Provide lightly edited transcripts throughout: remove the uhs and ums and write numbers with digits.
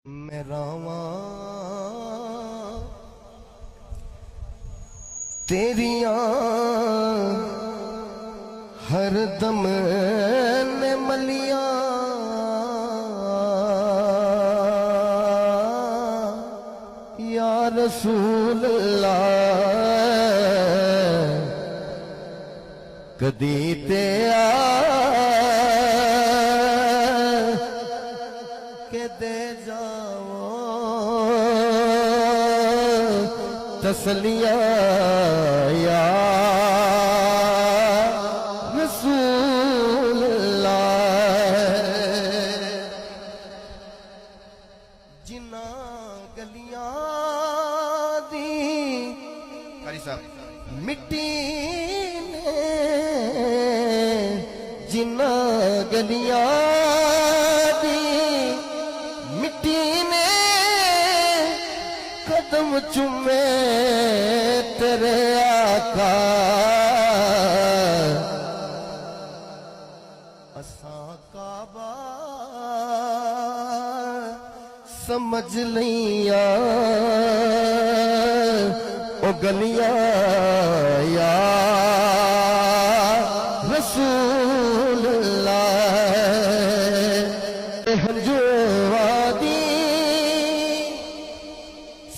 میں راواں تیریاں ہر دم نے ملیاں یا رسول اللہ کدی تے کہ دے جاؤ تسلیاں یا رسول اللہ جنہ گلیاں دی قاری صاحب مٹی نے جنہ گلیاں قدم چومے تیرے آقا اساں کعبہ سمجھ لیا او گلیاں یا رسول اللہ ہنجو وادی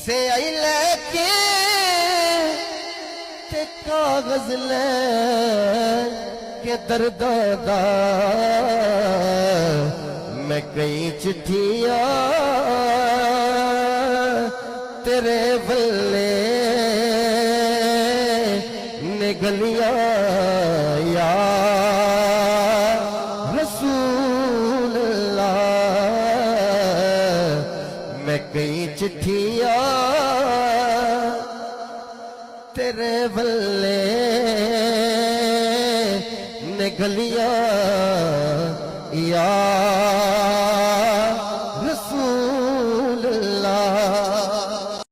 سے آئی لے کے تے کاغذ لے کے درداں دا میں کئی چٹھیاں تیرے بلے نگلیاں یا رسول اللہ میں کئی چٹھیاں تیرے بلے نگلیاں یا